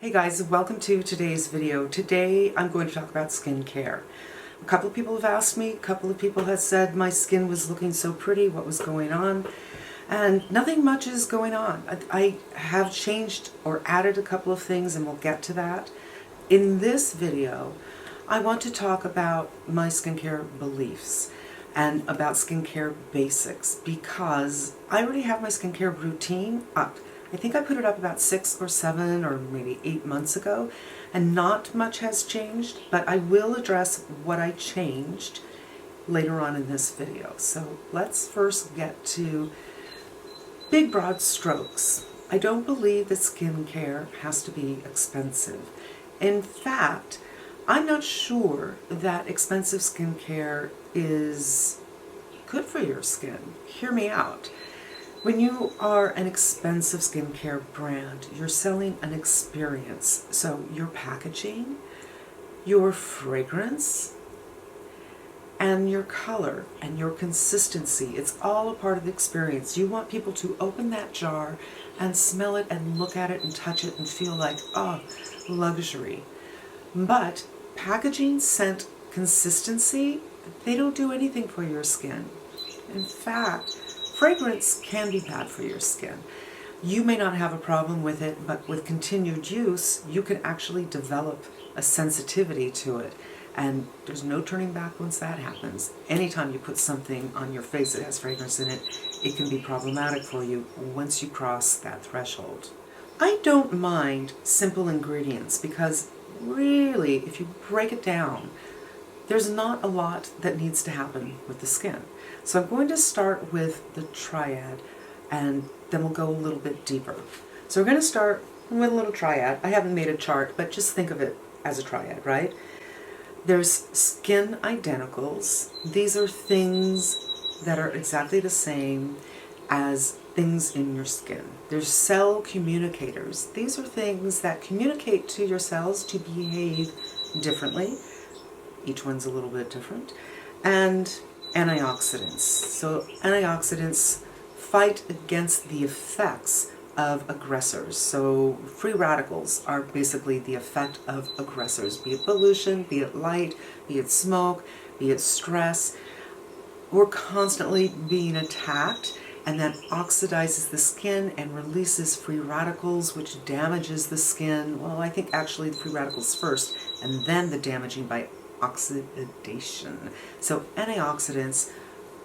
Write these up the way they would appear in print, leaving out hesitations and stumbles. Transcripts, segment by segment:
Hey guys, welcome to today's video. Today I'm going to talk about skincare. A couple of people have asked me, a couple of people have said my skin was looking so pretty, what was going on? And nothing much is going on. I have changed or added a couple of things and we'll get to that. In this video, I want to talk about my skincare beliefs and about skincare basics because I already have my skincare routine up. I think I put it up about 6 or 7 or maybe 8 months ago, and not much has changed, but I will address what I changed later on in this video. So let's first get to big broad strokes. I don't believe that skincare has to be expensive. In fact, I'm not sure that expensive skincare is good for your skin. Hear me out. When you are an expensive skincare brand, you're selling an experience. So your packaging, your fragrance, and your color and your consistency, it's all a part of the experience. You want people to open that jar and smell it and look at it and touch it and feel like, oh, luxury. But packaging, scent, consistency, they don't do anything for your skin. In fact, fragrance can be bad for your skin. You may not have a problem with it, but with continued use, you can actually develop a sensitivity to it. And there's no turning back once that happens. Anytime you put something on your face that has fragrance in it, it can be problematic for you once you cross that threshold. I don't mind simple ingredients because really, if you break it down, there's not a lot that needs to happen with the skin. So I'm going to start with the Triad and then we'll go a little bit deeper. So we're going to start with a little Triad. I haven't made a chart, but just think of it as a Triad, right? There's skin identicals. These are things that are exactly the same as things in your skin. There's cell communicators. These are things that communicate to your cells to behave differently. Each one's a little bit different. And antioxidants. So antioxidants fight against the effects of aggressors. So free radicals are basically the effect of aggressors, be it pollution, be it light, be it smoke, be it stress. We're constantly being attacked, and that oxidizes the skin and releases free radicals, which damages the skin. Well, I think actually the free radicals first, and then the damaging by oxidation. So antioxidants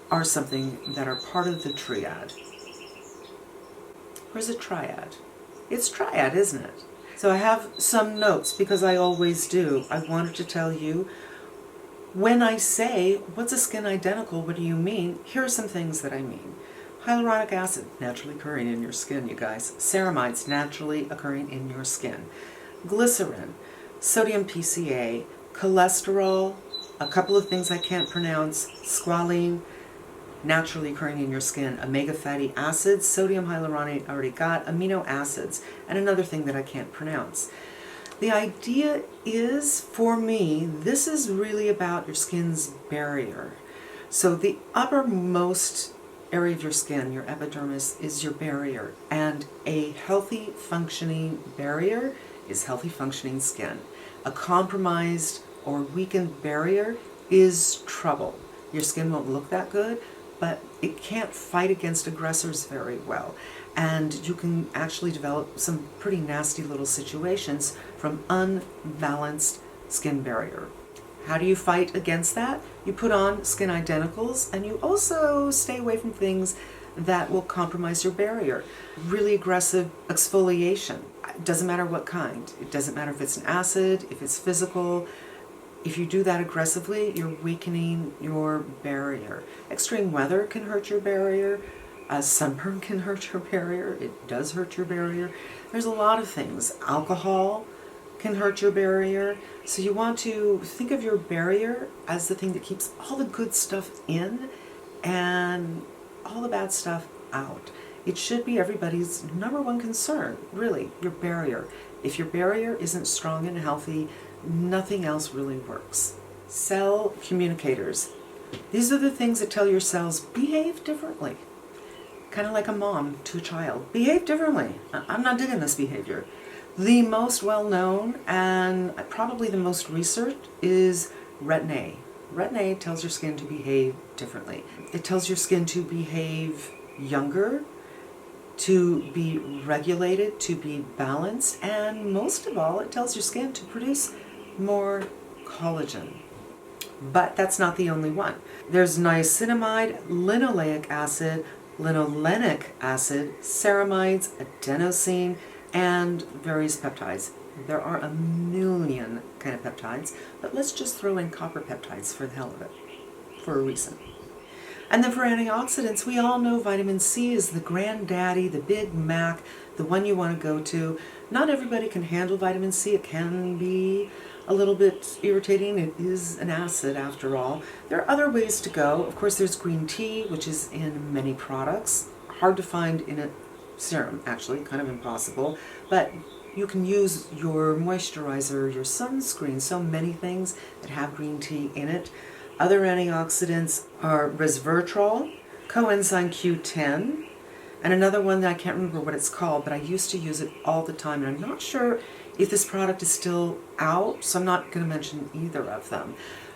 are something that are part of the Triad. Where's a Triad? It's Triad, isn't it? So I have some notes because I always do. I wanted to tell you, when I say, what's a skin identical, what do you mean? Here are some things that I mean. Hyaluronic acid, naturally occurring in your skin, you guys. Ceramides, naturally occurring in your skin. Glycerin, sodium PCA, cholesterol, a couple of things I can't pronounce, squalene, naturally occurring in your skin, omega fatty acids, sodium hyaluronate, I already got, amino acids, and another thing that I can't pronounce. The idea is, for me, this is really about your skin's barrier. So the uppermost area of your skin, your epidermis, is your barrier, and a healthy functioning barrier is healthy functioning skin. A compromised or weakened barrier is trouble. Your skin won't look that good, but it can't fight against aggressors very well. And you can actually develop some pretty nasty little situations from unbalanced skin barrier. How do you fight against that? You put on skin identicals, and you also stay away from things that will compromise your barrier. Really aggressive exfoliation. It doesn't matter what kind. It doesn't matter if it's an acid, if it's physical. If you do that aggressively, you're weakening your barrier. Extreme weather can hurt your barrier. Sunburn can hurt your barrier. It does hurt your barrier. There's a lot of things. Alcohol can hurt your barrier. So you want to think of your barrier as the thing that keeps all the good stuff in and all the bad stuff out. It should be everybody's number one concern, really, your barrier. If your barrier isn't strong and healthy, nothing else really works. Cell communicators. These are the things that tell your cells, behave differently. Kind of like a mom to a child. Behave differently. I'm not digging this behavior. The most well-known and probably the most researched is Retin A. Retin A tells your skin to behave differently. It tells your skin to behave younger, to be regulated, to be balanced, and most of all, it tells your skin to produce more collagen. But that's not the only one. There's niacinamide, linoleic acid, linolenic acid, ceramides, adenosine, and various peptides. There are a million kind of peptides, but let's just throw in copper peptides for the hell of it, for a reason. And then for antioxidants, we all know vitamin C is the granddaddy, the Big Mac, the one you want to go to. Not everybody can handle vitamin C. It can be a little bit irritating. It is an acid after all. There are other ways to go. Of course, there's green tea, which is in many products. Hard to find in a serum, actually, kind of impossible. But you can use your moisturizer, your sunscreen, so many things that have green tea in it. Other antioxidants are resveratrol, coenzyme Q10, and another one that I can't remember what it's called, but I used to use it all the time, and I'm not sure if this product is still out, so I'm not going to mention either of them.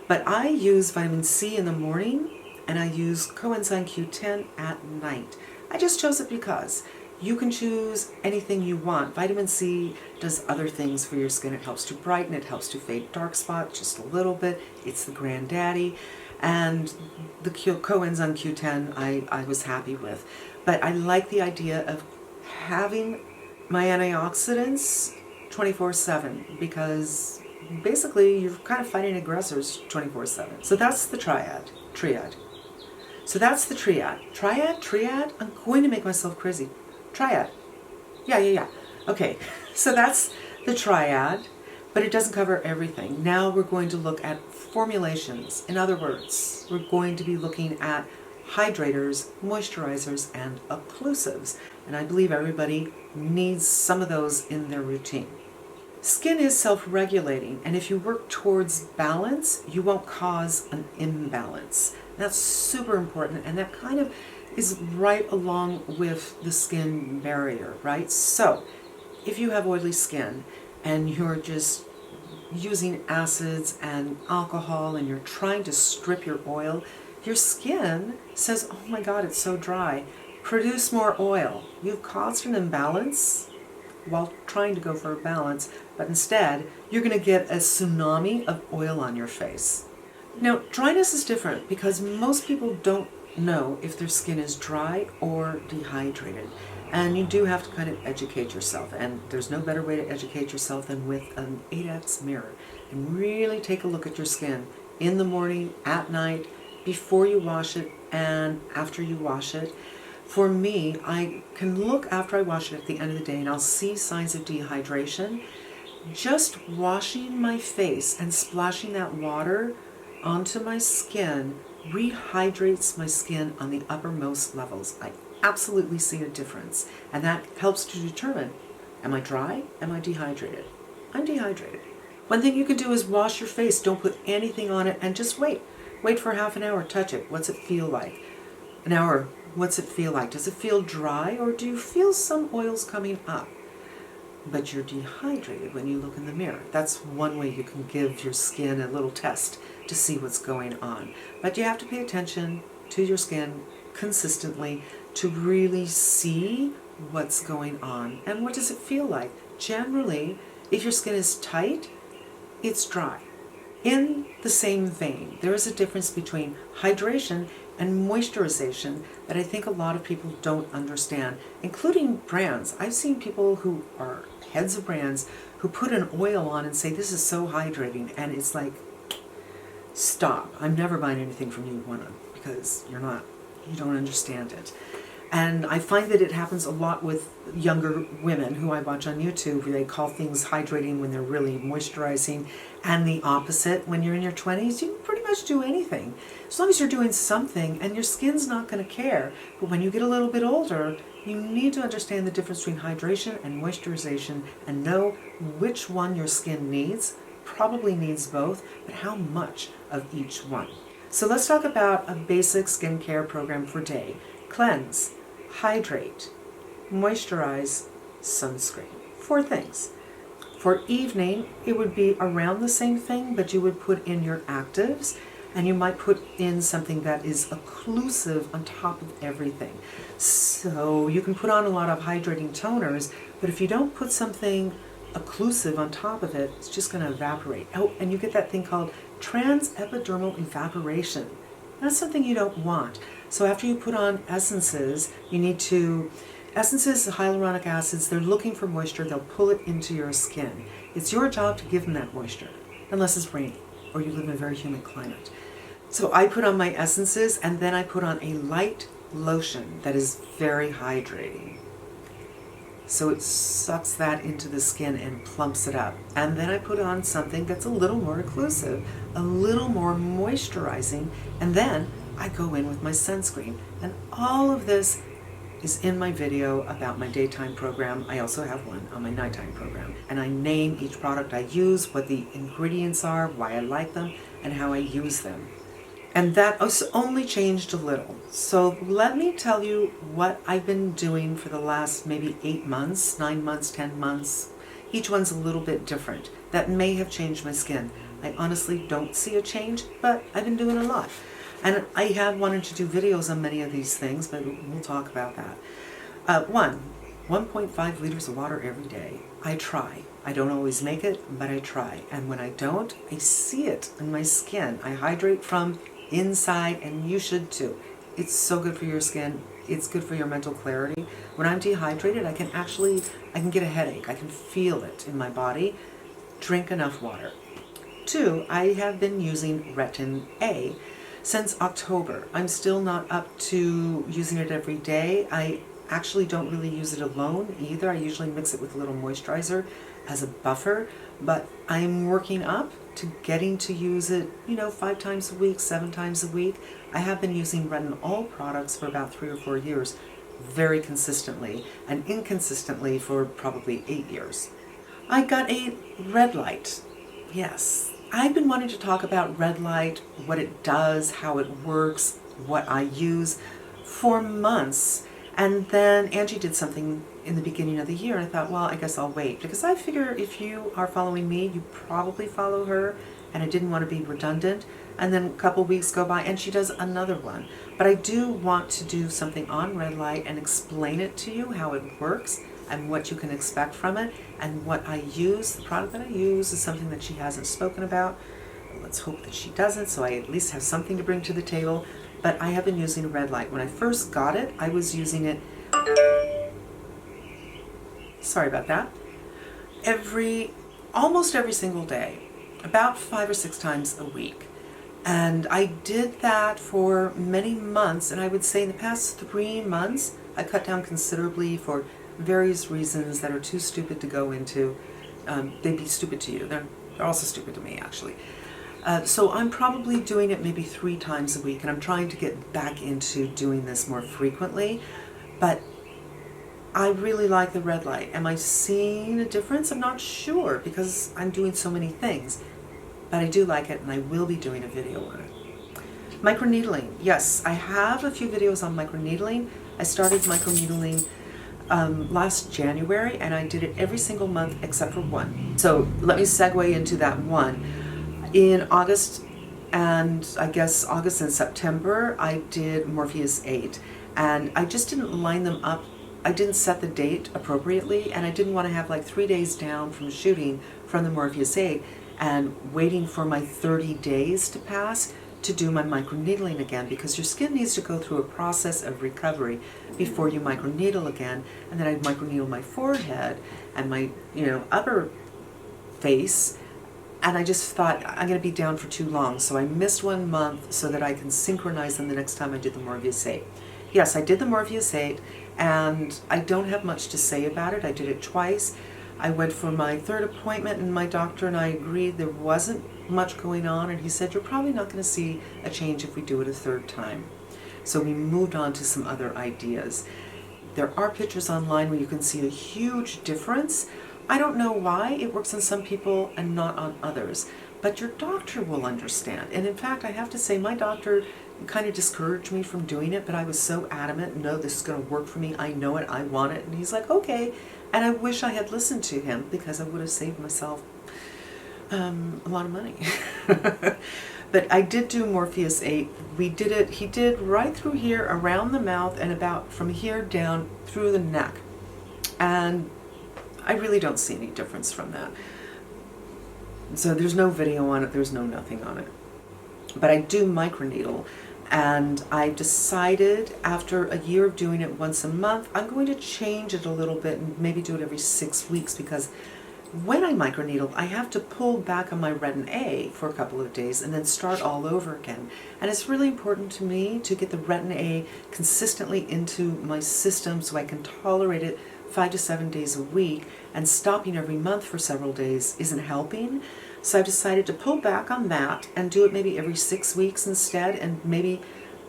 But I use vitamin C in the morning, and I use coenzyme Q10 at night. I just chose it because you can choose anything you want. Vitamin C does other things for your skin. It helps to brighten, it helps to fade dark spots just a little bit. It's the granddaddy. And the coenzyme Q10 I was happy with. But I like the idea of having my antioxidants 24/7 because basically you're kind of fighting aggressors 24/7. So that's the Triad. So that's the Triad. Triad, I'm going to make myself crazy. Triad. Yeah. Okay, so that's the Triad, but it doesn't cover everything. Now we're going to look at formulations. In other words, we're going to be looking at hydrators, moisturizers, and occlusives. And I believe everybody needs some of those in their routine. Skin is self-regulating, and if you work towards balance, you won't cause an imbalance. That's super important, and that kind of is right along with the skin barrier, right? So, if you have oily skin and you're just using acids and alcohol and you're trying to strip your oil, your skin says, oh my God, it's so dry. Produce more oil. You've caused an imbalance while trying to go for a balance, but instead, you're going to get a tsunami of oil on your face. Now, dryness is different because most people don't know if their skin is dry or dehydrated. And you do have to kind of educate yourself. And there's no better way to educate yourself than with an 8X mirror. And really take a look at your skin in the morning, at night, before you wash it, and after you wash it. For me, I can look after I wash it at the end of the day and I'll see signs of dehydration. Just washing my face and splashing that water onto my skin rehydrates my skin on the uppermost levels. I absolutely see a difference, and that helps to determine, am I dry? Am I dehydrated? I'm dehydrated. One thing you can do is wash your face. Don't put anything on it and just wait. Wait for half an hour, touch it. What's it feel like? An hour, what's it feel like? Does it feel dry, or do you feel some oils coming up? But you're dehydrated when you look in the mirror. That's one way you can give your skin a little test to see what's going on. But you have to pay attention to your skin consistently to really see what's going on. And what does it feel like? Generally, if your skin is tight, it's dry. In the same vein, there is a difference between hydration and moisturization that I think a lot of people don't understand, including brands. I've seen people who are heads of brands who put an oil on and say, this is so hydrating, and it's like, stop. I'm never buying anything from you, because you don't understand it. And I find that it happens a lot with younger women who I watch on YouTube. They call things hydrating when they're really moisturizing, and the opposite. When you're in your 20s, you can pretty much do anything. As long as you're doing something, and your skin's not going to care. But when you get a little bit older, you need to understand the difference between hydration and moisturization and know which one your skin needs. Probably needs both, but how much of each one. So let's talk about a basic skincare program for day. Cleanse, hydrate, moisturize, sunscreen. 4 things. For evening, it would be around the same thing, but you would put in your actives, and you might put in something that is occlusive on top of everything. So you can put on a lot of hydrating toners, but if you don't put something occlusive on top of it, it's just going to evaporate. Oh, and you get that thing called transepidermal evaporation. That's something you don't want. So after you put on essences, you need to, essences, hyaluronic acids, they're looking for moisture, they'll pull it into your skin. It's your job to give them that moisture, unless it's rainy or you live in a very humid climate. So I put on my essences, and then I put on a light lotion that is very hydrating. So it sucks that into the skin and plumps it up. And then I put on something that's a little more occlusive, a little more moisturizing, and then I go in with my sunscreen. And all of this is in my video about my daytime program. I also have one on my nighttime program. And I name each product I use, what the ingredients are, why I like them, and how I use them. And that has only changed a little. So let me tell you what I've been doing for the last maybe 8 months, 9 months, 10 months. Each one's a little bit different. That may have changed my skin. I honestly don't see a change, but I've been doing a lot. And I have wanted to do videos on many of these things, but we'll talk about that. 1.5 liters of water every day. I try. I don't always make it, but I try. And when I don't, I see it in my skin. I hydrate from inside, and you should too. It's so good for your skin. It's good for your mental clarity. When I'm dehydrated, I can get a headache. I can feel it in my body. Drink enough water. 2, I have been using Retin A since October. I'm still not up to using it every day. I actually don't really use it alone either. I usually mix it with a little moisturizer as a buffer, but I'm working up to getting to use it, 5 times a week, 7 times a week. I have been using Retin A products for about 3 or 4 years, very consistently, and inconsistently for probably 8 years. I got a red light. Yes, I've been wanting to talk about red light, what it does, how it works, what I use for months. And then Angie did something in the beginning of the year, and I thought, well, I guess I'll wait. Because I figure if you are following me, you probably follow her, and I didn't want to be redundant. And then a couple weeks go by, and she does another one. But I do want to do something on red light and explain it to you, how it works, and what you can expect from it, and what I use. The product that I use is something that she hasn't spoken about. Let's hope that she doesn't, so I at least have something to bring to the table. But I have been using red light. When I first got it, I was using it, sorry about that, almost every single day, about 5 or 6 times a week. And I did that for many months, and I would say in the past 3 months, I cut down considerably for various reasons that are too stupid to go into. They'd be stupid to you. They're also stupid to me, actually. So I'm probably doing it maybe 3 times a week, and I'm trying to get back into doing this more frequently. But I really like the red light. Am I seeing a difference? I'm not sure, because I'm doing so many things. But I do like it, and I will be doing a video on it. Microneedling. Yes, I have a few videos on microneedling. I started microneedling last January, and I did it every single month except for one. So let me segue into that one. In August, and I guess August and September, I did Morpheus 8, and I just didn't line them up. I didn't set the date appropriately, and I didn't want to have like 3 days down from shooting from the Morpheus 8 and waiting for my 30 days to pass to do my microneedling again, because your skin needs to go through a process of recovery before you microneedle again. And then I microneedle my forehead and my upper face. And I just thought, I'm going to be down for too long. So I missed 1 month so that I can synchronize them the next time I did the Morpheus 8. Yes, I did the Morpheus 8, and I don't have much to say about it. I did it twice. I went for my 3rd appointment, and my doctor and I agreed there wasn't much going on. And he said, you're probably not going to see a change if we do it a 3rd time. So we moved on to some other ideas. There are pictures online where you can see a huge difference. I don't know why it works on some people and not on others, but your doctor will understand. And in fact, I have to say, my doctor kind of discouraged me from doing it, but I was so adamant, no, this is going to work for me. I know it, I want it. And he's like, okay. And I wish I had listened to him because I would have saved myself a lot of money. But I did do Morpheus 8. We did it, he did right through here, around the mouth, and about from here down through the neck. And I really don't see any difference from that. So there's no video on it, there's no nothing on it. But I do microneedle, and I decided after a year of doing it once a month, I'm going to change it a little bit and maybe do it every 6 weeks, because when I microneedle, I have to pull back on my Retin A for a couple of days and then start all over again. And it's really important to me to get the Retin A consistently into my system so I can tolerate it 5 to 7 days a week, and stopping every month for several days isn't helping. So I've decided to pull back on that and do it maybe every 6 weeks instead, and maybe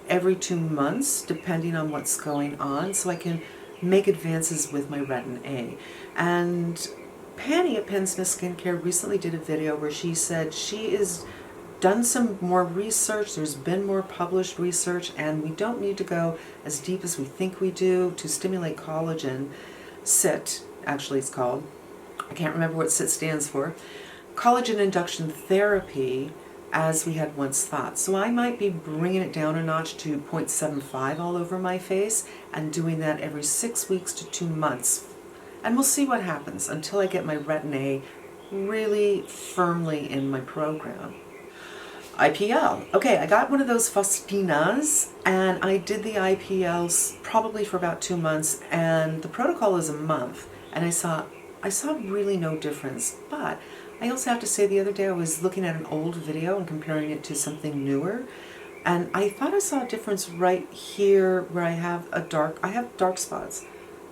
every 2 months, depending on what's going on, so I can make advances with my Retin A. And Penny at Penn Smith Skincare recently did a video where she said she has done some more research, there's been more published research, and we don't need to go as deep as we think we do to stimulate collagen. CIT, actually it's called. I can't remember what CIT stands for. Collagen induction therapy, as we had once thought. So I might be bringing it down a notch to 0.75 all over my face and doing that every 6 weeks to 2 months. And we'll see what happens until I get my Retin A really firmly in my program. IPL. Okay, I got one of those Fastinas, and I did the IPLs probably for about 2 months, and the protocol is a month, and I saw really no difference. But I also have to say, the other day I was looking at an old video and comparing it to something newer, and I thought I saw a difference right here where I have dark spots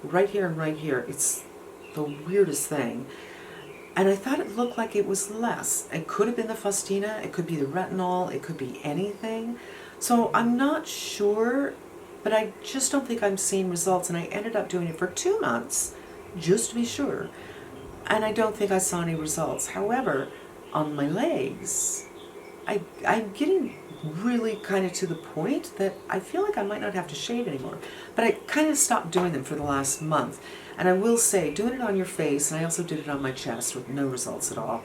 right here and right here. It's the weirdest thing. And I thought it looked like it was less. It could have been the Faustina, it could be the retinol, it could be anything. So I'm not sure, but I just don't think I'm seeing results. And I ended up doing it for 2 months, just to be sure. And I don't think I saw any results. However, on my legs, I'm getting really kind of to the point that I feel like I might not have to shave anymore. But I kind of stopped doing them for the last month. And I will say, doing it on your face, and I also did it on my chest with no results at all,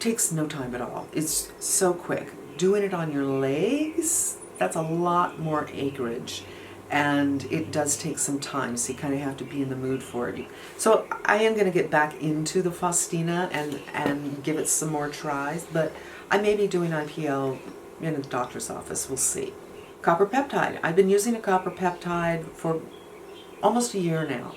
takes no time at all. It's so quick. Doing it on your legs, that's a lot more acreage. And it does take some time, so you kind of have to be in the mood for it. So I am going to get back into the Faustina and give it some more tries, but I may be doing IPL in the doctor's office. We'll see. Copper peptide. I've been using a copper peptide for almost a year now,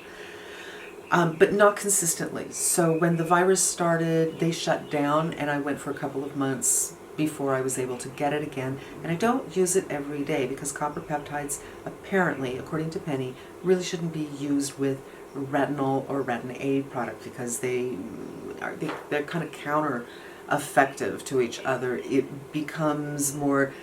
but not consistently. So when the virus started, they shut down, and I went for a couple of months before I was able to get it again. And I don't use it every day because copper peptides, apparently, according to Penny, really shouldn't be used with retinol or Retin A product because they're kind of counter effective to each other. It becomes more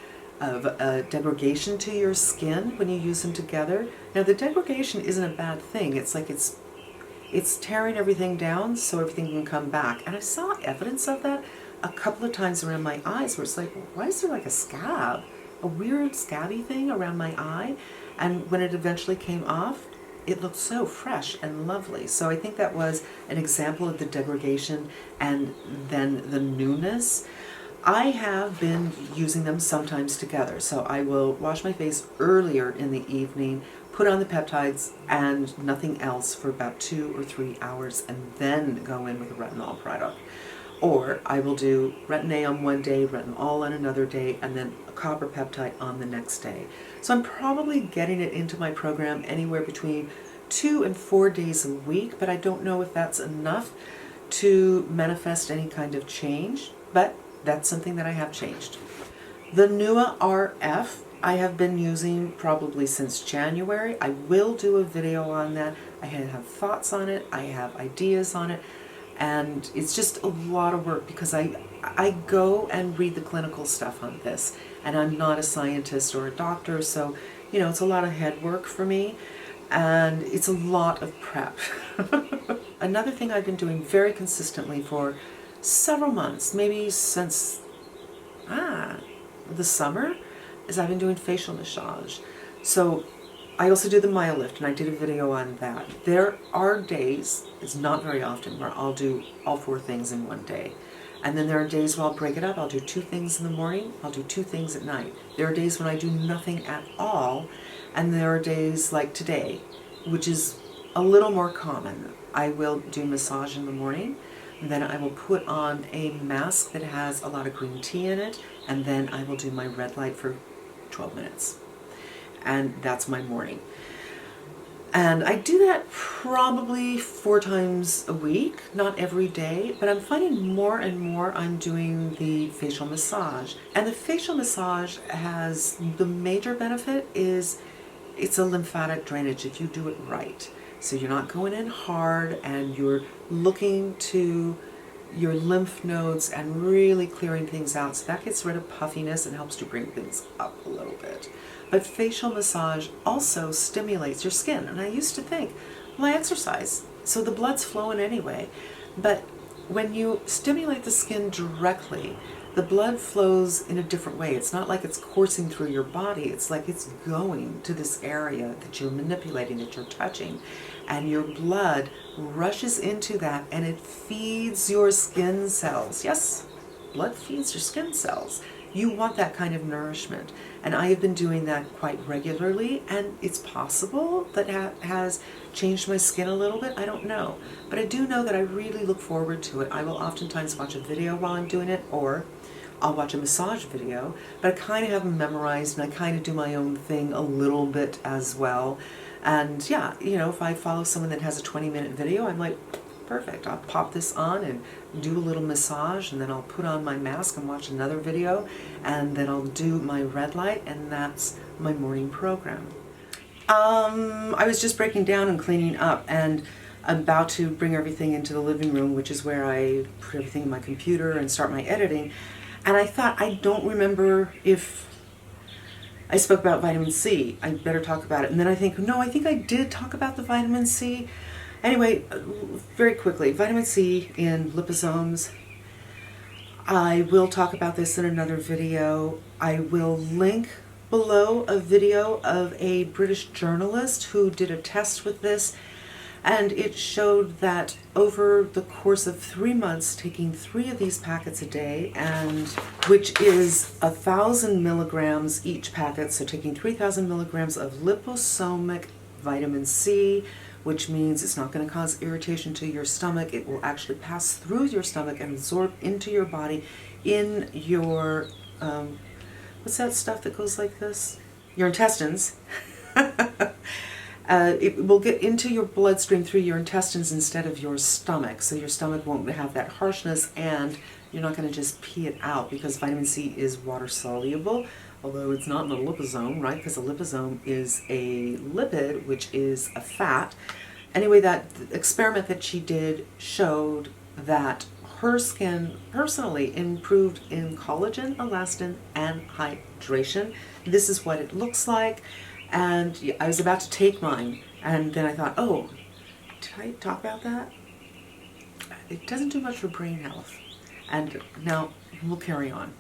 of a degradation to your skin when you use them together. Now the degradation isn't a bad thing. It's like it's tearing everything down so everything can come back. And I saw evidence of that a couple of times around my eyes where it's like, why is there like a scab? A weird scabby thing around my eye? And when it eventually came off, it looked so fresh and lovely. So I think that was an example of the degradation and then the newness. I have been using them sometimes together. So I will wash my face earlier in the evening, put on the peptides and nothing else for about 2 or 3 hours, and then go in with a retinol product. Or I will do Retin A on one day, retinol on another day, and then a copper peptide on the next day. So I'm probably getting it into my program anywhere between 2 and 4 days a week, but I don't know if that's enough to manifest any kind of change, but that's something that I have changed. The Nua RF I have been using probably since January. I will do a video on that. I have thoughts on it, I have ideas on it, and it's just a lot of work because I go and read the clinical stuff on this, and I'm not a scientist or a doctor, so you know, it's a lot of head work for me, and it's a lot of prep. Another thing I've been doing very consistently for several months, maybe since the summer, is I've been doing facial massage. So I also do the MyoLift, and I did a video on that. There are days, it's not very often, where I'll do all 4 things in one day. And then there are days where I'll break it up. I'll do 2 things in the morning, I'll do 2 things at night. There are days when I do nothing at all, and there are days like today, which is a little more common. I will do massage in the morning, and then I will put on a mask that has a lot of green tea in it, and then I will do my red light for 12 minutes. And that's my morning. And I do that probably 4 times a week, not every day, but I'm finding more and more I'm doing the facial massage. And the facial massage has, the major benefit is it's a lymphatic drainage if you do it right. So you're not going in hard, and you're looking to your lymph nodes and really clearing things out. So that gets rid of puffiness and helps to bring things up a little bit. But facial massage also stimulates your skin. And I used to think, well, I exercise, so the blood's flowing anyway. But when you stimulate the skin directly, the blood flows in a different way. It's not like it's coursing through your body. It's like it's going to this area that you're manipulating, that you're touching. And your blood rushes into that, and it feeds your skin cells. Yes, blood feeds your skin cells. You want that kind of nourishment. And I have been doing that quite regularly, and it's possible that has changed my skin a little bit. I don't know. But I do know that I really look forward to it. I will oftentimes watch a video while I'm doing it, or I'll watch a massage video, but I kind of have them memorized, and I kind of do my own thing a little bit as well. And yeah, you know, if I follow someone that has a 20-minute video, I'm like, perfect, I'll pop this on and do a little massage, and then I'll put on my mask and watch another video, and then I'll do my red light, and that's my morning program. I was just breaking down and cleaning up, and I'm about to bring everything into the living room, which is where I put everything in my computer and start my editing. And I thought, I don't remember if I spoke about vitamin C. I better talk about it. And then I think, no, I think I did talk about the vitamin C. Anyway, very quickly, vitamin C in liposomes. I will talk about this in another video. I will link below a video of a British journalist who did a test with this, and it showed that over the course of 3 months, taking 3 of these packets a day, and which is 1,000 milligrams each packet, so taking 3,000 milligrams of liposomic vitamin C, which means it's not going to cause irritation to your stomach. It will actually pass through your stomach and absorb into your body in your, what's that stuff that goes like this? Your intestines. It will get into your bloodstream through your intestines instead of your stomach. So your stomach won't have that harshness, and you're not going to just pee it out, because vitamin C is water soluble, although it's not in a liposome, right? Because a liposome is a lipid, which is a fat. Anyway, that experiment that she did showed that her skin personally improved in collagen, elastin, and hydration. This is what it looks like. And I was about to take mine, and then I thought, oh, did I talk about that? It doesn't do much for brain health. And now we'll carry on.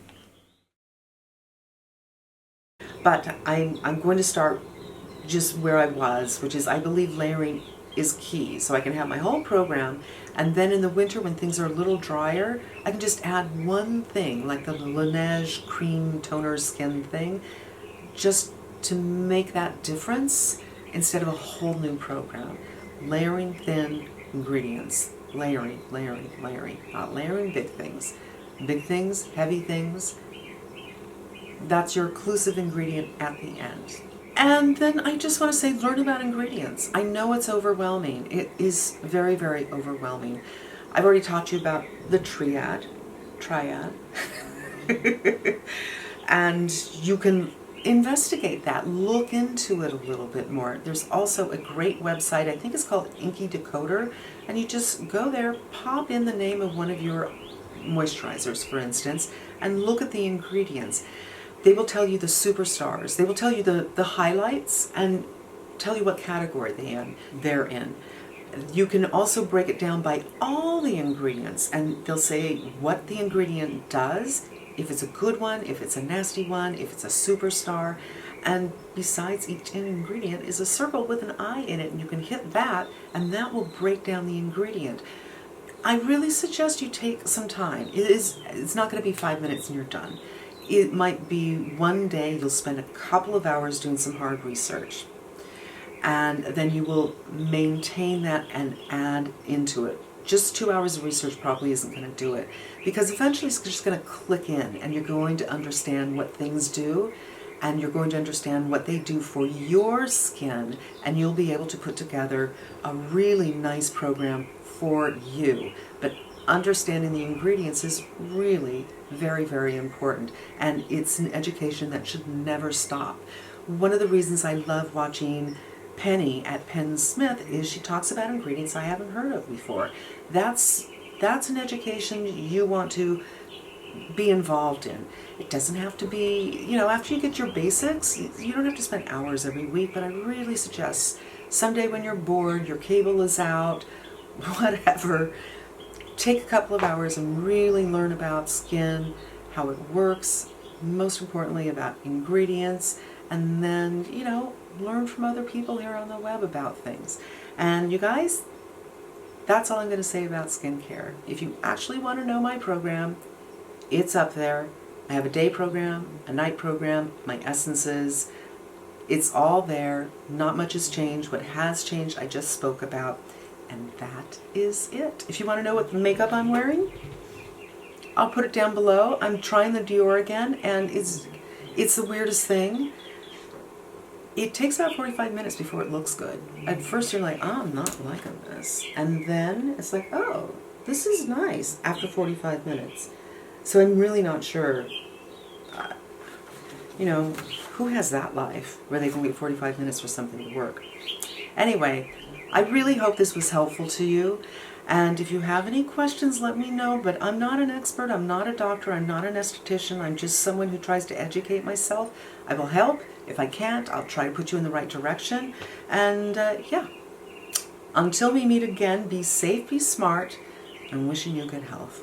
But I'm going to start just where I was, which is I believe layering is key. So I can have my whole program, and then in the winter when things are a little drier, I can just add one thing, like the Laneige cream toner skin thing, just to make that difference instead of a whole new program. Layering thin ingredients. Layering, layering, layering. Not layering big things. Big things, heavy things. That's your occlusive ingredient at the end. And then I just want to say, learn about ingredients. I know it's overwhelming. It is very, very overwhelming. I've already taught you about the Triad. And you can investigate that, look into it a little bit more. There's also a great website, I think it's called Inky Decoder, and you just go there, pop in the name of one of your moisturizers, for instance, and look at the ingredients. They will tell you the superstars. They will tell you the highlights and tell you what category they're in. You can also break it down by all the ingredients, and they'll say what the ingredient does, if it's a good one, if it's a nasty one, if it's a superstar. And besides each ingredient is a circle with an eye in it, and you can hit that and that will break down the ingredient. I really suggest you take some time. It's not going to be 5 minutes and you're done. It might be one day you'll spend a couple of hours doing some hard research, and then you will maintain that and add into it. Just 2 hours of research probably isn't going to do it, because eventually it's just going to click in and you're going to understand what things do, and you're going to understand what they do for your skin, and you'll be able to put together a really nice program for you. But understanding the ingredients is really very, very important, and it's an education that should never stop. One of the reasons I love watching Penny at Penn Smith is she talks about ingredients I haven't heard of before. That's an education you want to be involved in. It doesn't have to be, after you get your basics, you don't have to spend hours every week, but I really suggest someday when you're bored, your cable is out, whatever, take a couple of hours and really learn about skin, how it works, most importantly about ingredients, and then, learn from other people here on the web about things. And you guys, that's all I'm going to say about skincare. If you actually want to know my program, it's up there. I have a day program, a night program, my essences. It's all there. Not much has changed. What has changed, I just spoke about. And that is it. If you want to know what makeup I'm wearing, I'll put it down below. I'm trying the Dior again, and it's the weirdest thing. It takes about 45 minutes before it looks good. At first you're like, oh, I'm not liking this. And then it's like, oh, this is nice after 45 minutes. So I'm really not sure, who has that life where they can wait 45 minutes for something to work. Anyway, I really hope this was helpful to you. And if you have any questions, let me know. But I'm not an expert. I'm not a doctor. I'm not an esthetician. I'm just someone who tries to educate myself. I will help. If I can't, I'll try to put you in the right direction. And yeah, until we meet again, be safe, be smart, and wishing you good health.